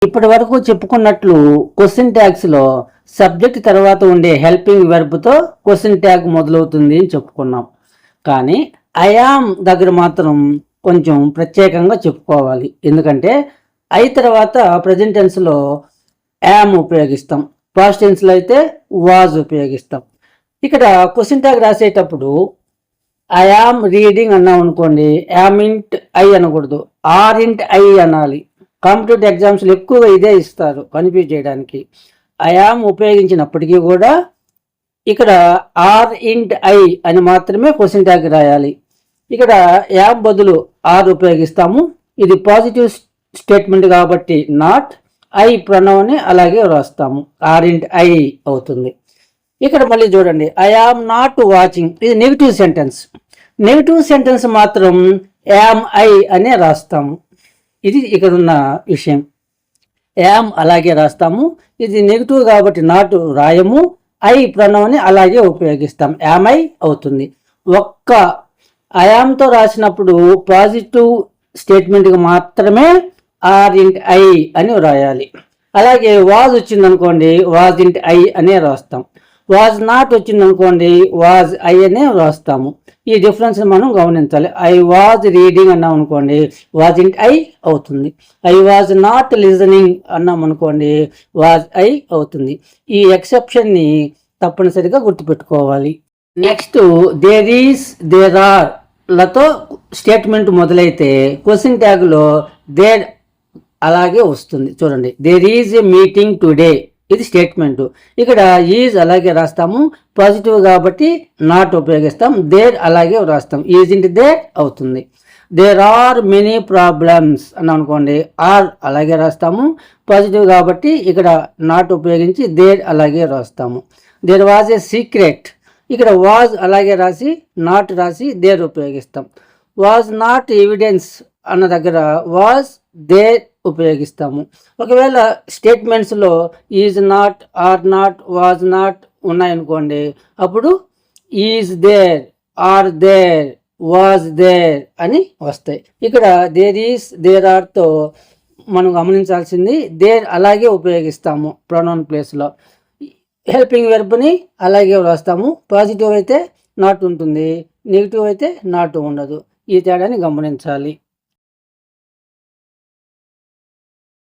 ఇప్పటి వరకు చెప్పుకున్నట్లు question tags లో సబ్జెక్ట్ తర్వాత ఉండే హెల్పింగ్ వెర్బ్ తో క్వశ్చన్ ట్యాగ్ మొదలవుతుంది అని చెప్పుకున్నాం. కానీ ఐఆమ్ దగ్గర మాత్రం కొంచెం ప్రత్యేకంగా చెప్పుకోవాలి. ఎందుకంటే ఐ తర్వాత ప్రజెంట్ టెన్స్ లో యామ్ ఉపయోగిస్తాం, పాస్ట్ టెన్స్ లో అయితే వాజ్ ఉపయోగిస్తాం. ఇక్కడ క్వశ్చన్ ట్యాగ్ రాసేటప్పుడు ఐఆమ్ రీడింగ్ అన్నాం అనుకోండి, యామ్ ఇంట్ ఐ అనకూడదు, ఆర్ ఇంట్ ఐ అనాలి. కాంపిటేటివ్ ఎగ్జామ్స్లో ఎక్కువగా ఇదే ఇస్తారు కన్ఫ్యూజ్ చేయడానికి. ఐఆమ్ ఉపయోగించినప్పటికీ కూడా ఇక్కడ ఆర్ ఇంట్ ఐ అని మాత్రమే క్వశ్చన్ ట్యాగ్ రాయాలి. ఇక్కడ యామ్ బదులు ఆర్ ఉపయోగిస్తాము. ఇది పాజిటివ్ స్టేట్మెంట్ కాబట్టి నాట్, ఐ ప్రణవ్ని అలాగే రాస్తాము, ఆర్ ఇంట్ ఐ అవుతుంది. ఇక్కడ మళ్ళీ చూడండి, ఐ ఆమ్ నాట్ వాచింగ్, ఇది నెగిటివ్ సెంటెన్స్. నెగిటివ్ సెంటెన్స్ మాత్రం యామ్ ఐ అనే రాస్తాము. ఇది ఇక్కడ ఉన్న విషయం. యామ్ అలాగే రాస్తాము. ఇది నెగిటివ్ కాబట్టి నాట్ రాయము, ఐ ప్రణవ్ని అలాగే ఉపయోగిస్తాం, యామ్ ఐ అవుతుంది. ఒక్క ఐఆమ్తో రాసినప్పుడు పాజిటివ్ స్టేట్మెంట్కి మాత్రమే ఆర్ ఇంట్ ఐ అని రాయాలి. అలాగే వాజ్ వచ్చిందనుకోండి, వాజ్ ఇంట్ ఐ అనే రాస్తాం. వాజ్ నాట్ వచ్చిందనుకోండి, వాజ్ ఐ అనే రాస్తాము. ఈ డిఫరెన్స్ మనం గమనించాలి. ఐ వాజ్ రీడింగ్ అన్నాం అనుకోండి, వాజ్ ఇంట్ ఐ అవుతుంది. ఐ వాజ్ నాట్ లిజనింగ్ అన్నాం అనుకోండి, వాజ్ ఐ అవుతుంది. ఈ ఎక్సెప్షన్ని తప్పనిసరిగా గుర్తుపెట్టుకోవాలి. Next there is, there are లతో స్టేట్మెంట్ మొదలైతే క్వశ్చన్ ట్యాగ్లో దేర్ అలాగే వస్తుంది. చూడండి, there is a meeting today, ఇది స్టేట్మెంట్. ఇక్కడ ఈజ్ అలాగే రాస్తాము, పాజిటివ్ కాబట్టి నాట్ ఉపయోగిస్తాం, దేర్ అలాగే రాస్తాం, ఈజ్ ఇంటి దేర్ అవుతుంది. దేర్ ఆర్ మెనీ ప్రాబ్లమ్స్ అని అనుకోండి, ఆర్ అలాగే రాస్తాము, పాజిటివ్ కాబట్టి ఇక్కడ నాట్ ఉపయోగించి దేర్ అలాగే రాస్తాము. దేర్ వాజ్ ఎ సీక్రెట్, ఇక్కడ వాజ్ అలాగే రాసి నాట్ రాసి దేర్ ఉపయోగిస్తాం. వాజ్ నాట్ ఎవిడెన్స్ అన్న దగ్గర వాజ్ దేర్ ఉపయోగిస్తాము. ఒకవేళ స్టేట్మెంట్స్లో is not, are not, was not ఉన్నాయనుకోండి, అప్పుడు is there, are there, was there అని వస్తాయి. ఇక్కడ దేర్ ఈస్, దేర్ ఆర్తో మనం గమనించాల్సింది దేర్ అలాగే ఉపయోగిస్తాము ప్రొనౌన్ ప్లేస్లో. హెల్పింగ్ వెర్బ్ని అలాగే రాస్తాము. పాజిటివ్ అయితే నాట్ ఉంటుంది, నెగిటివ్ అయితే నాట్ ఉండదు. ఈ తేడాని గమనించాలి.